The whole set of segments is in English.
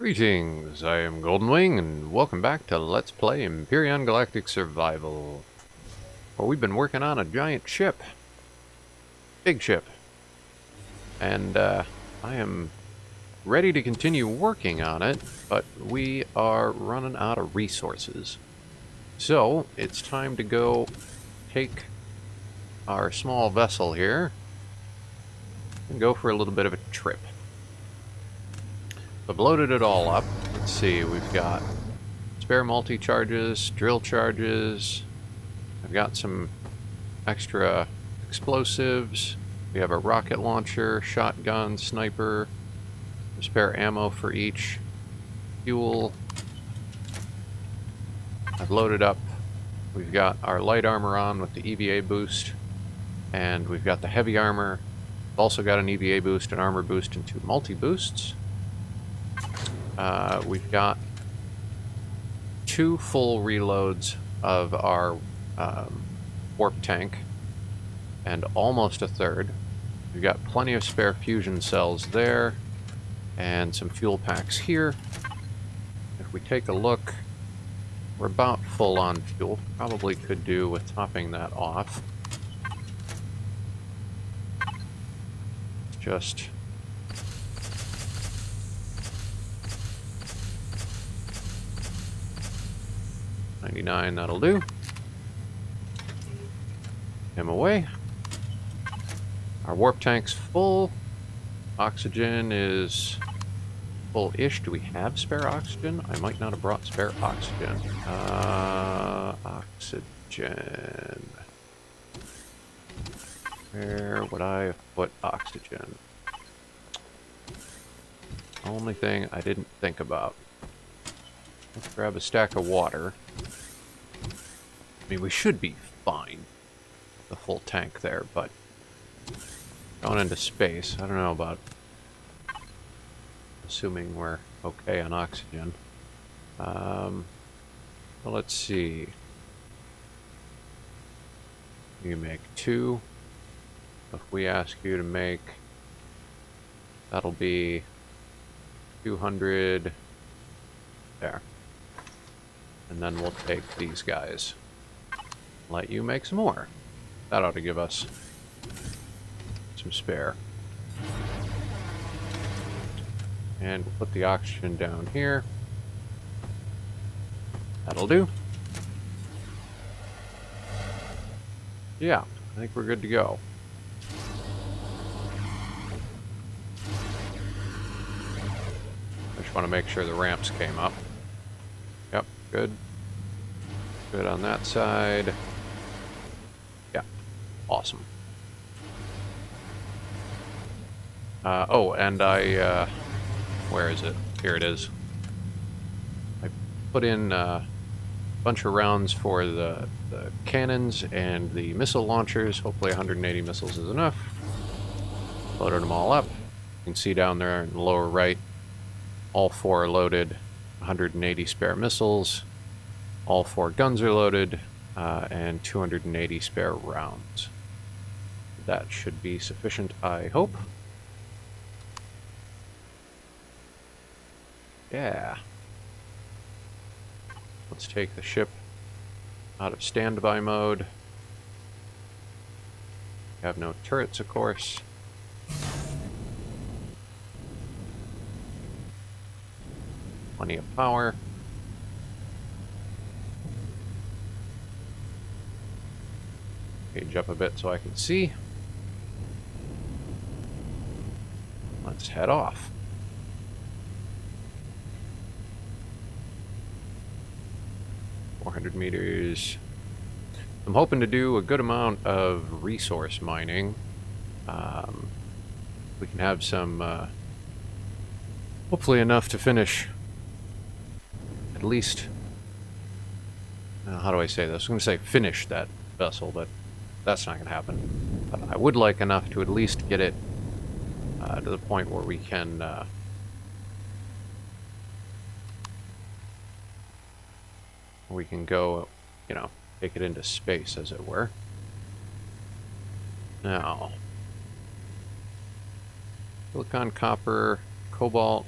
Greetings, I am Goldenwing, and welcome back to Let's Play Empyrion Galactic Survival. Well, we've been working on a giant ship. Big ship. And, I am ready to continue working on it, but we are running out of resources. So, it's time to go take our small vessel here and go for a little bit of a trip. I've loaded it all up. Let's see, we've got spare multi-charges, drill charges. I've got some extra explosives. We have a rocket launcher, shotgun, sniper, spare ammo for each, fuel. I've loaded up. We've got our light armor on with the EVA boost, and we've got the heavy armor. We've also got an EVA boost, an armor boost, and 2 multi-boosts. We've got 2 full reloads of our warp tank, and almost a third. We've got plenty of spare fusion cells there, and some fuel packs here. If we take a look, we're about full on fuel. Probably could do with topping that off. Just... $99, that'll do. Him away. Our warp tank's full. Oxygen is full-ish. Do we have spare oxygen? I might not have brought spare oxygen. Oxygen. Where would I have put oxygen? Only thing I didn't think about. Let's grab a stack of water. I mean, we should be fine. The full tank there, but going into space, I don't know about assuming we're okay on oxygen. Well, let's see. You make 2. If we ask you to make, that'll be 200 there. And then we'll take these guys. Let you make some more. That ought to give us some spare. And we'll put the oxygen down here. That'll do. Yeah, I think we're good to go. I just want to make sure the ramps came up. Yep, good. Good on that side. Yeah, awesome. Oh, and I, where is it? Here it is. I put in a bunch of rounds for the cannons and the missile launchers. Hopefully 180 missiles is enough. Loaded them all up. You can see down there in the lower right, all 4 are loaded. 180 spare missiles. All 4 guns are loaded, and 280 spare rounds. That should be sufficient, I hope. Yeah. Let's take the ship out of standby mode. We have no turrets, of course. Plenty of power. Page up a bit so I can see. Let's head off. .400 meters. I'm hoping to do a good amount of resource mining. We can have some, hopefully enough to finish at least, how do I say this? I'm going to say finish that vessel, but that's not going to happen. But I would like enough to at least get it to the point where we can go, you know, take it into space, as it were. Now, silicon, copper, cobalt,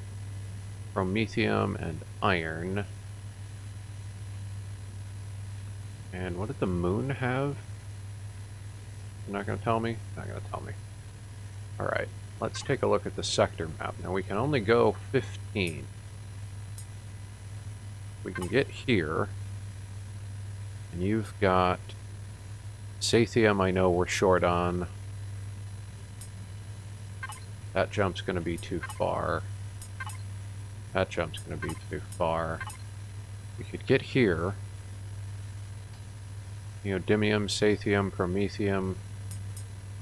promethium and iron. And what did the moon have? You're not going to tell me? Not going to tell me. Alright, let's take a look at the sector map. Now we can only go 15. We can get here. And you've got Sathium, I know we're short on. That jump's going to be too far. That jump's going to be too far. We could get here. Neodymium, Sathium, Promethium.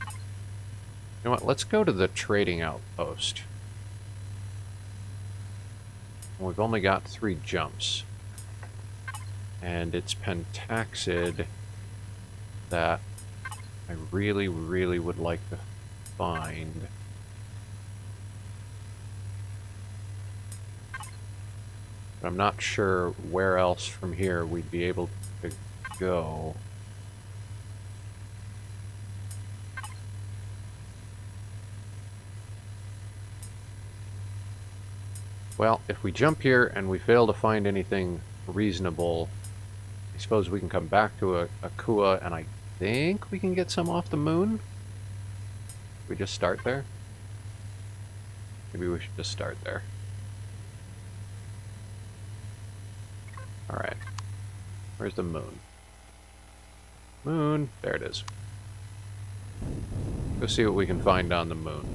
You know what? Let's go to the trading outpost. We've only got 3 jumps. And it's Pentaxid that I really, really would like to find. But I'm not sure where else from here we'd be able to go. Well, if we jump here and we fail to find anything reasonable, I suppose we can come back to Akua, and I think we can get some off the moon? We just start there? Maybe we should just start there. Alright. Where's the moon? Moon! There it is. Go see what we can find on the moon.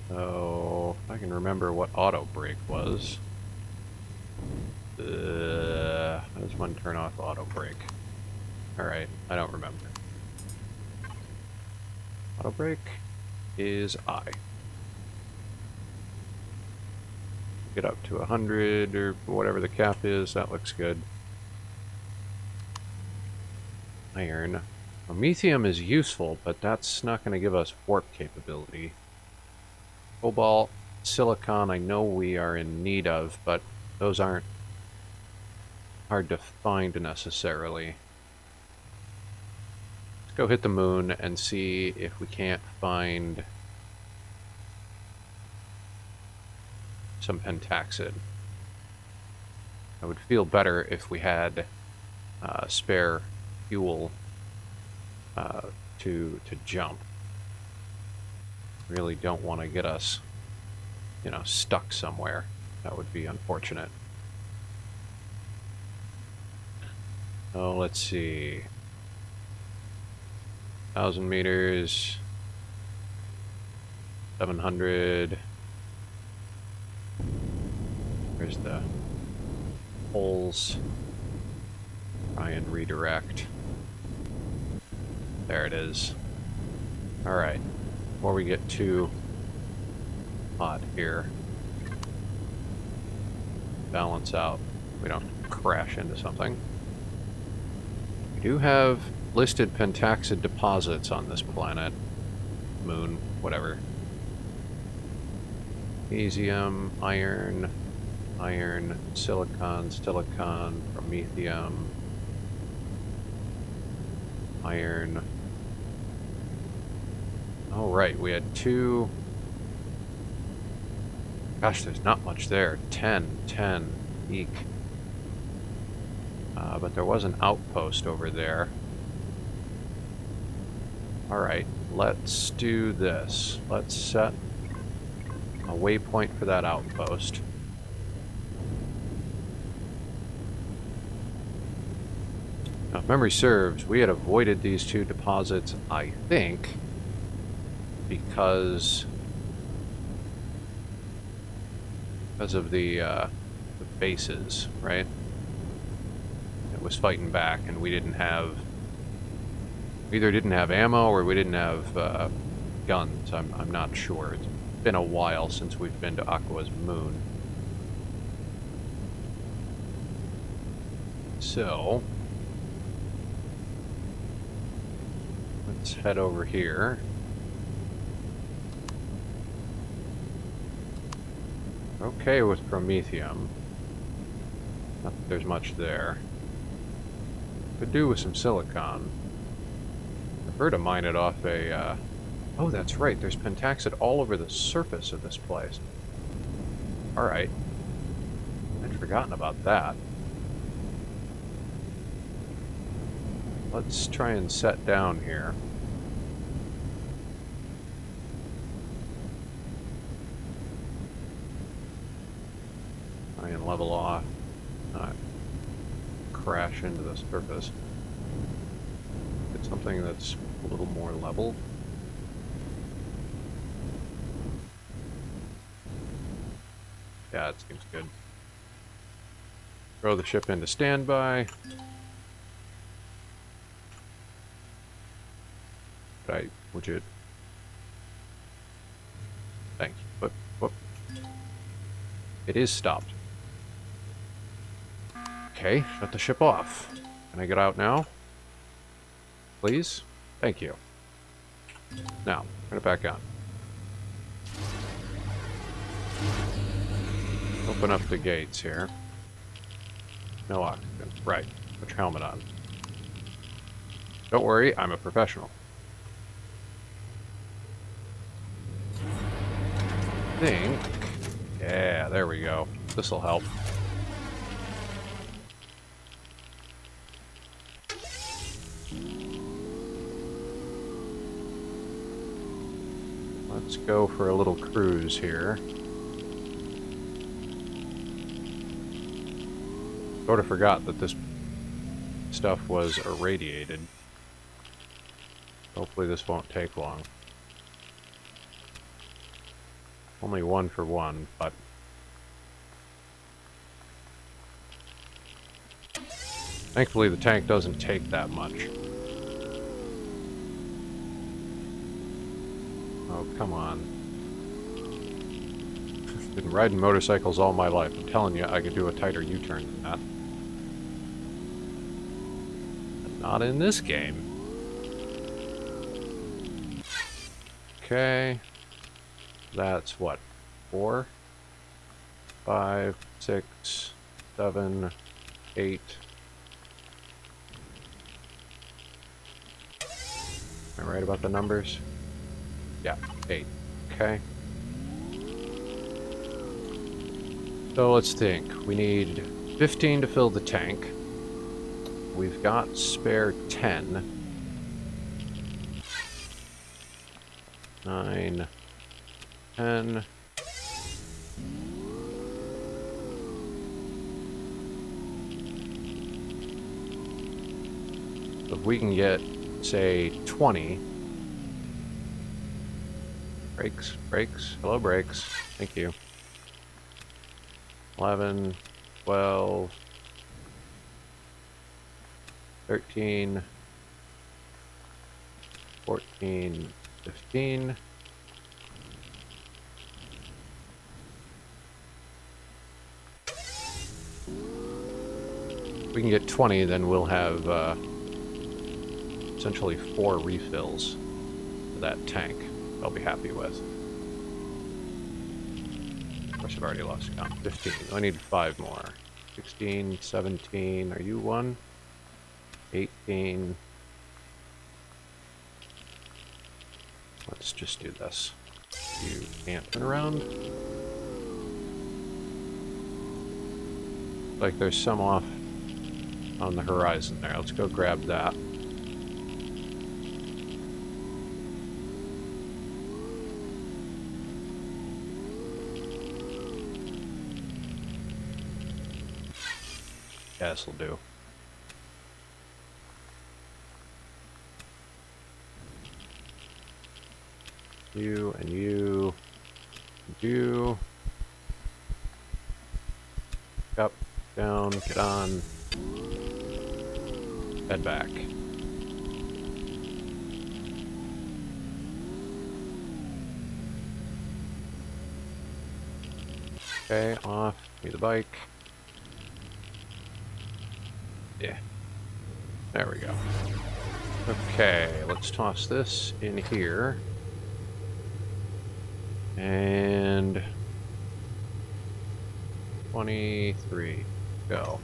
So, if I can remember what auto brake was. How does one turn off auto brake? Alright, I don't remember. Auto brake is I. Get up to 100 or whatever the cap is, that looks good. Iron. Promethium is useful, but that's not going to give us warp capability. Cobalt, silicon, I know we are in need of, but those aren't hard to find necessarily. Let's go hit the moon and see if we can't find some Pentaxid. I would feel better if we had spare fuel to jump. Really don't want to get us, stuck somewhere. That would be unfortunate. Oh, let's see. 1,000 meters. 700. There's the holes. Try and redirect. There it is. Alright. Before we get too hot here, balance out. We don't crash into something. We do have listed Pentaxid deposits on this planet. Moon, whatever. Magnesium, iron, silicon, promethium, iron. Oh, right, we had 2. Gosh, there's not much there. 10, eek. But there was an outpost over there. Alright, let's do this. Let's set a waypoint for that outpost. Now, if memory serves, we had avoided these 2 deposits, I think, because of the bases, right? It was fighting back, and we didn't have... either didn't have ammo or we didn't have guns. I'm not sure. It's been a while since we've been to Aqua's moon. So let's head over here. Okay with promethium. Not that there's much there. Could do with some silicon. Prefer to mine it off a Oh, that's right. There's Pentaxid all over the surface of this place. Alright. I'd forgotten about that. Let's try and set down here. Try and level off. Not crash into the surface. Get something that's a little more level. Yeah, it seems good. Throw the ship into standby. Would you? Thank you. Whoop. It is stopped. Okay, shut the ship off. Can I get out now? Please? Thank you. Now, turn it back on. Open up the gates here. No oxygen. Right. Put your helmet on. Don't worry, I'm a professional. Yeah, there we go. This'll help. Let's go for a little cruise here. Sort of forgot that this stuff was irradiated. Hopefully this won't take long. Only 1 for 1, but... Thankfully the tank doesn't take that much. Oh, come on. Been riding motorcycles all my life. I'm telling you, I could do a tighter U-turn than that. But not in this game. Okay. That's what? 4, 5, 6, 7, 8. Am I right about the numbers? Yeah, 8. Okay. So let's think. We need 15 to fill the tank. We've got spare 10. 9, 10. So if we can get, say, 20. Brakes. Hello, brakes. Thank you. 11, 12, 13, 14, 15. If we can get 20, then we'll have essentially 4 refills for that tank I'll be happy with. Of course, I've already lost count. 15. I need 5 more. 16, 17. Are you 1? 18. Let's just do this. You can't turn around. Like there's some off on the horizon there. Let's go grab that. Yeah, this'll do. You and you. You. Up, down, get on. Head back. Okay, off. Give me the bike. Yeah. There we go. Okay, let's toss this in here. And 23. Go.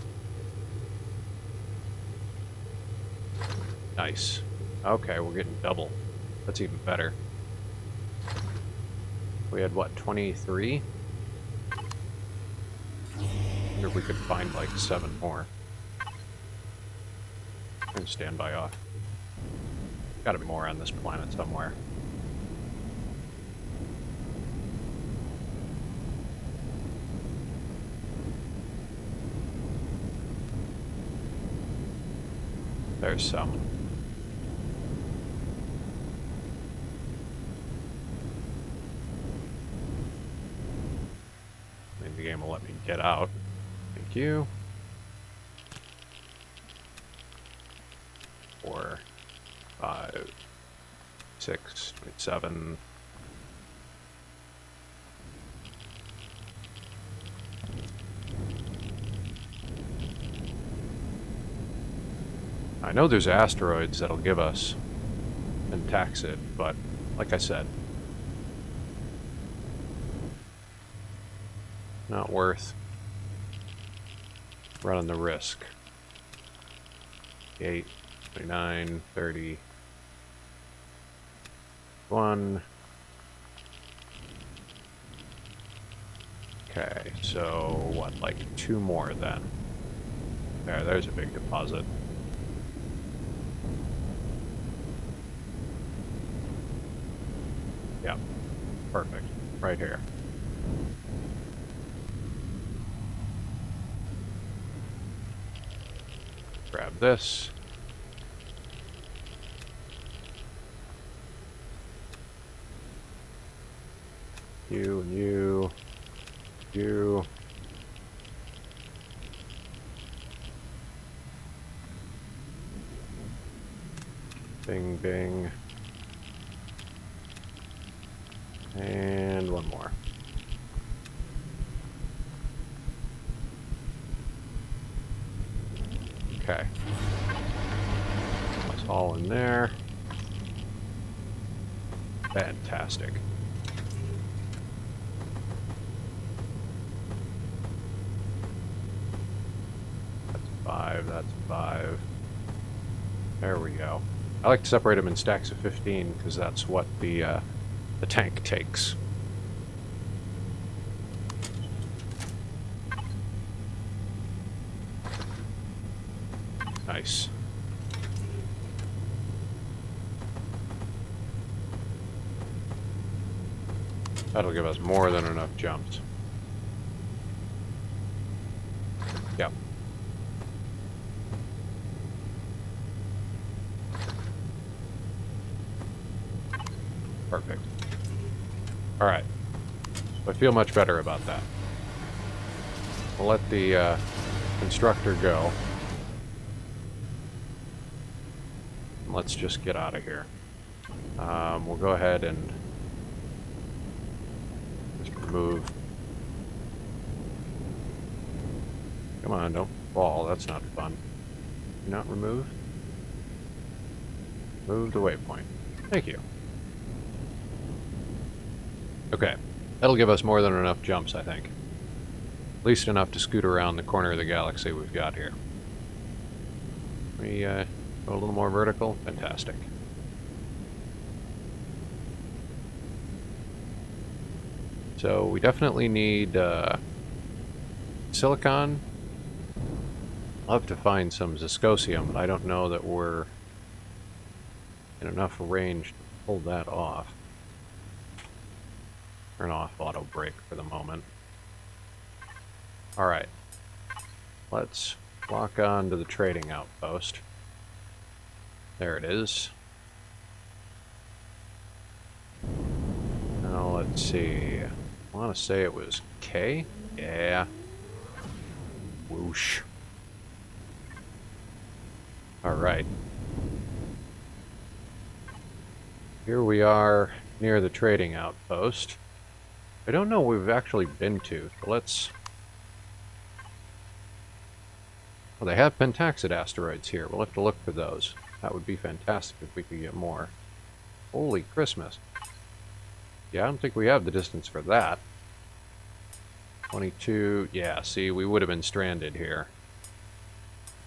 Nice. Okay, we're getting double. That's even better. We had what, 23? Wonder if we could find like 7 more. Turn standby off. Gotta be more on this planet somewhere. There's some. Maybe the game will let me get out. Thank you. 4, 5, 6, 7. I know there's asteroids that'll give us Pentaxid, but like I said, not worth running the risk. 8, 29, 30, 1. Okay, so what, like 2 more then? There's a big deposit. Yeah, perfect. Right here. Grab this. You and you. You. Bing, bing. And 1 more. Okay. That's all in there. Fantastic. That's 5, that's 5. There we go. I like to separate them in stacks of 15 because that's what the tank takes. Nice. That'll give us more than enough jumps. Yep. Perfect. Alright. I feel much better about that. We'll let the constructor go. Let's just get out of here. We'll go ahead and just remove. Come on, don't fall. That's not fun. Not remove. Move the waypoint. Thank you. Okay. That'll give us more than enough jumps, I think. At least enough to scoot around the corner of the galaxy we've got here. We go a little more vertical. Fantastic. So we definitely need silicon. I'll have to find some zirconium, but I don't know that we're in enough range to pull that off. Turn off auto brake for the moment. Alright. Let's lock on to the trading outpost. There it is. Now let's see. I want to say it was K? Yeah. Whoosh. Alright. Here we are near the trading outpost. I don't know what we've actually been to, so let's... Well, they have Pentaxid asteroids here. We'll have to look for those. That would be fantastic if we could get more. Holy Christmas. Yeah, I don't think we have the distance for that. 22... Yeah, see, we would have been stranded here.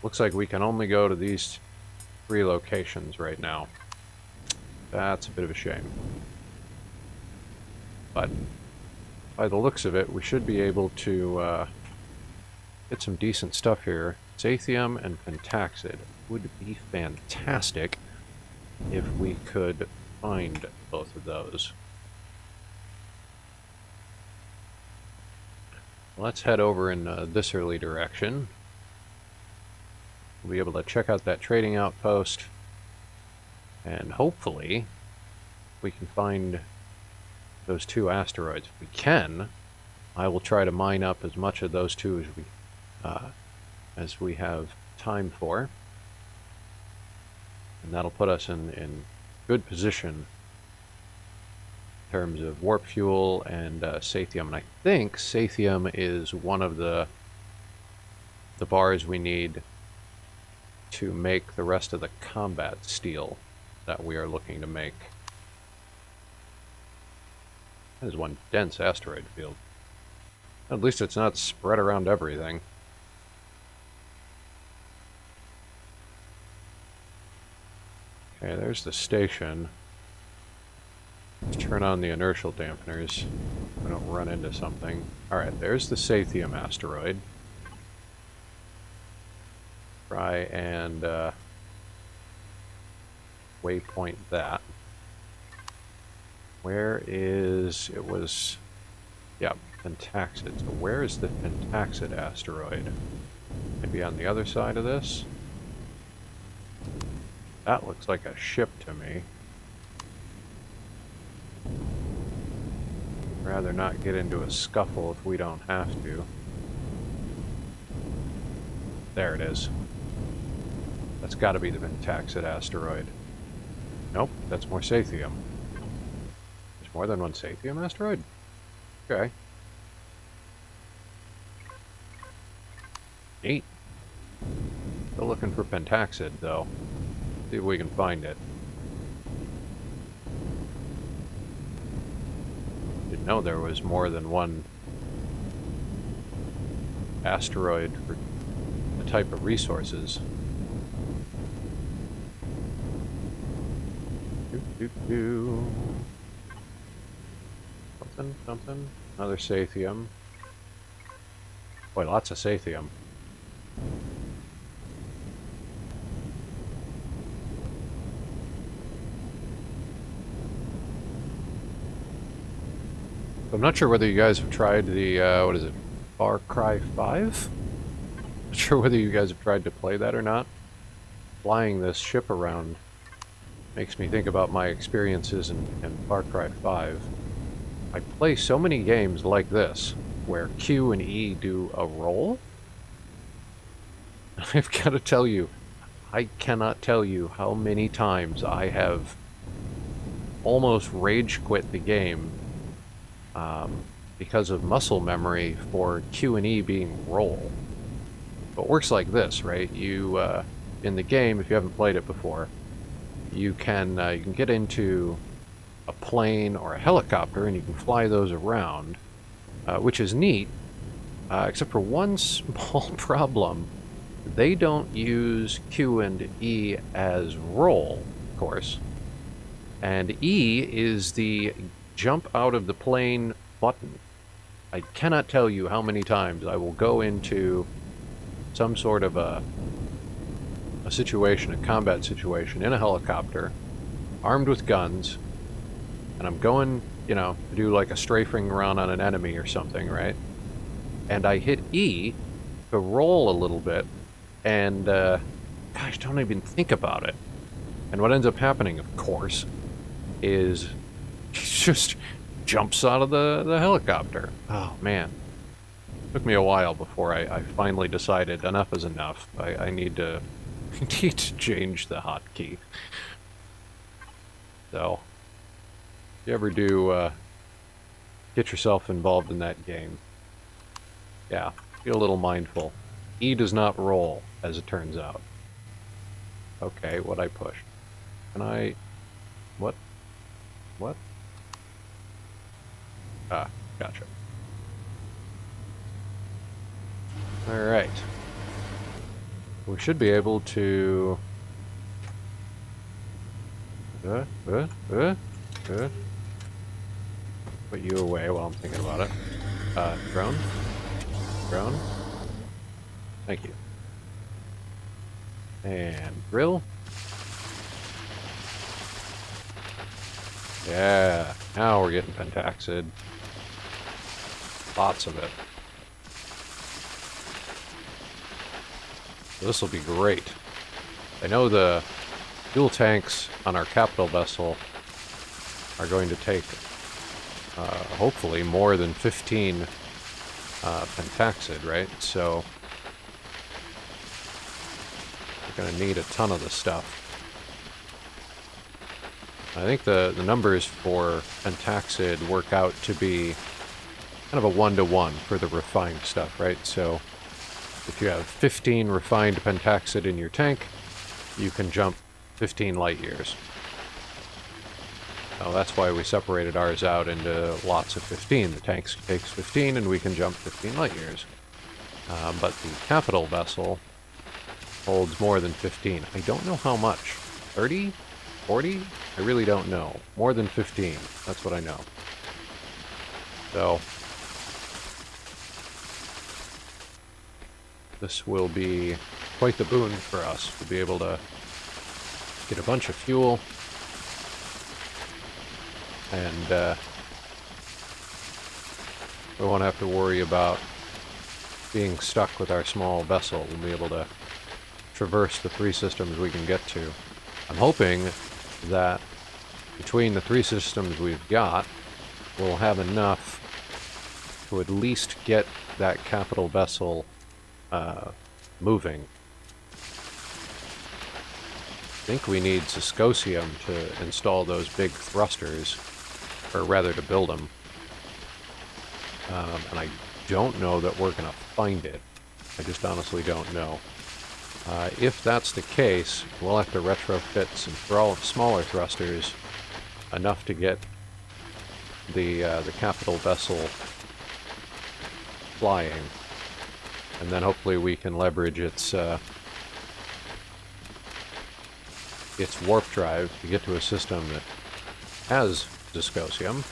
Looks like we can only go to these 3 locations right now. That's a bit of a shame. but by the looks of it, we should be able to get some decent stuff here. Sathium and Pentaxid would be fantastic if we could find both of those. Let's head over in this early direction. We'll be able to check out that trading outpost, and hopefully we can find those 2 asteroids. If we can, I will try to mine up as much of those 2 as we have time for, and that'll put us in good position in terms of warp fuel and Sathium. And I think Sathium is one of the bars we need to make the rest of the combat steel that we are looking to make. That is one dense asteroid field. At least it's not spread around everything. Okay, there's the station. Let's turn on the inertial dampeners so we don't run into something. Alright, there's the Sathium asteroid. Try and waypoint that. Where is... it was... yeah, Pentaxid. So where is the Pentaxid asteroid? Maybe on the other side of this? That looks like a ship to me. Rather not get into a scuffle if we don't have to. There it is. That's got to be the Pentaxid asteroid. Nope, that's more Sathium. There's more than one Sathium asteroid? Okay. Neat. Still looking for Pentaxid, though. See if we can find it. Didn't know there was more than one asteroid for the type of resources. Something. Another Sathium. Boy, lots of Sathium. I'm not sure whether you guys have tried the, what is it, Far Cry 5? Not sure whether you guys have tried to play that or not. Flying this ship around makes me think about my experiences in Far Cry 5. I play so many games like this, where Q and E do a roll. I've got to tell you, I cannot tell you how many times I have almost rage quit the game because of muscle memory for Q and E being roll. But it works like this, right? You in the game, if you haven't played it before, you can get into a plane or a helicopter and you can fly those around, which is neat, except for one small problem. They don't use Q and E as roll, of course, and E is the jump out of the plane button. I cannot tell you how many times I will go into some sort of a situation, a combat situation in a helicopter, armed with guns, and I'm going, you know, to do like a strafing run on an enemy or something, right? And I hit E to roll a little bit, and gosh, don't even think about it. And what ends up happening, of course, is he just jumps out of the helicopter. Oh man, took me a while before I finally decided enough is enough. I need to change the hotkey. So, if you ever do get yourself involved in that game, yeah, be a little mindful. E does not roll, as it turns out. Okay, what I pushed. Can I... What? What? Ah, gotcha. Alright. We should be able to... put you away while I'm thinking about it. Drone? Drone? Thank you. And drill. Yeah, now we're getting Pentaxid. Lots of it. This will be great. I know the fuel tanks on our capital vessel are going to take, hopefully, more than 15 Pentaxid, right? So we're going to need a ton of the stuff. I think the numbers for Pentaxid work out to be kind of a 1-to-1 for the refined stuff, right? So if you have 15 refined Pentaxid in your tank, you can jump 15 light years. So that's why we separated ours out into lots of 15. The tank takes 15 and we can jump 15 light years. But the capital vessel holds more than 15. I don't know how much. 30? 40? I really don't know. More than 15. That's what I know. So this will be quite the boon for us to be able to get a bunch of fuel and we won't have to worry about being stuck with our small vessel. We'll be able to traverse the 3 systems we can get to. I'm hoping that between the 3 systems we've got, we'll have enough to at least get that capital vessel moving. I think we need Syscosium to install those big thrusters, or rather to build them. And I don't know that we're going to find it. I just honestly don't know. If that's the case, we'll have to retrofit some smaller thrusters, enough to get the capital vessel flying, and then hopefully we can leverage its warp drive to get to a system that has Syscosium,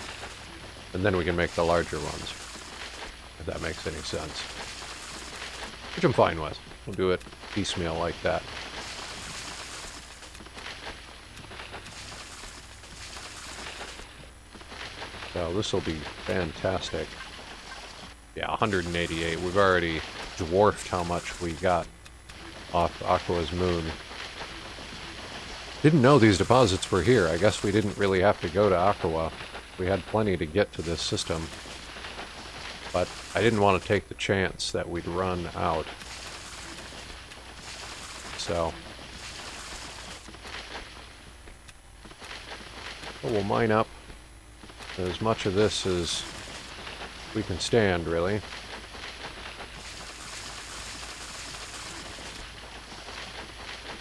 and then we can make the larger ones, if that makes any sense. Which I'm fine with. We'll do it piecemeal like that. So this will be fantastic. Yeah, 188. We've already dwarfed how much we got off Aqua's moon. Didn't know these deposits were here. I guess we didn't really have to go to Aqua. We had plenty to get to this system. But I didn't want to take the chance that we'd run out. So we'll mine up as much of this as we can stand, really.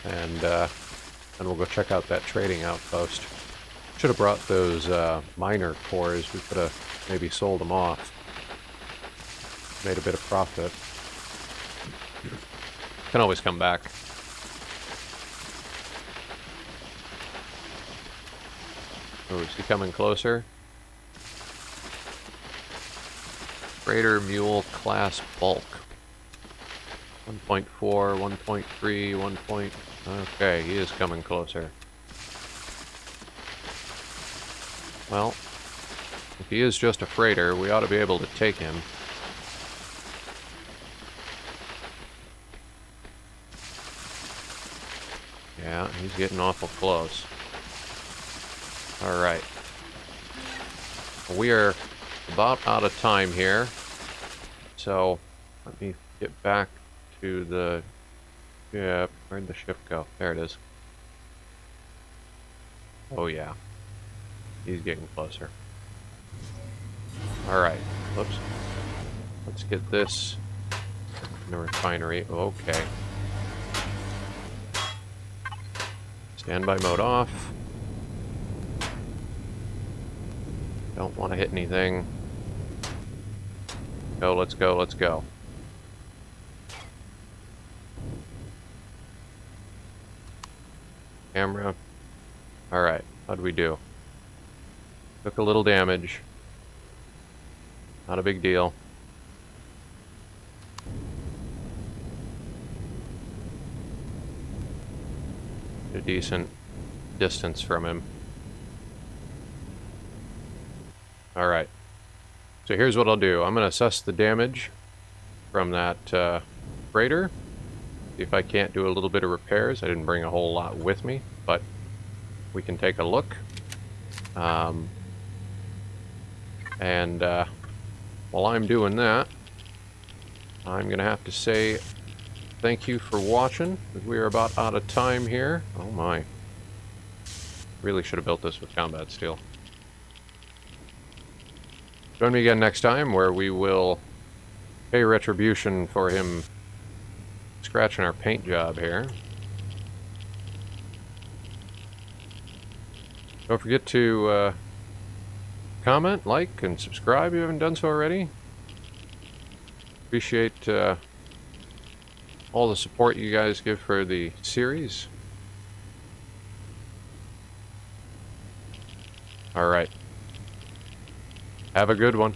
And we'll go check out that trading outpost. Should have brought those miner cores. We could have maybe sold them off. Made a bit of profit. Can always come back. Oh, is he coming closer? Freighter Mule Class Bulk. 1.4, 1.3, 1. Okay, he is coming closer. Well, if he is just a freighter, we ought to be able to take him. Yeah, he's getting awful close. Alright. We are about out of time here. So, let me get back to the... Yeah, where'd the ship go? There it is. Oh yeah. He's getting closer. Alright. Whoops. Let's get this in the refinery. Okay. Standby mode off. Don't want to hit anything. Go, let's go, let's go. Camera. Alright, how'd we do? Took a little damage. Not a big deal. A decent distance from him. Alright. So here's what I'll do. I'm going to assess the damage from that freighter. See if I can't do a little bit of repairs. I didn't bring a whole lot with me, but we can take a look. And while I'm doing that, I'm going to have to say thank you for watching. We are about out of time here. Oh my. Really should have built this with combat steel. Join me again next time where we will pay retribution for him scratching our paint job here. Don't forget to comment, like, and subscribe if you haven't done so already. Appreciate all the support you guys give for the series. All right. Have a good one.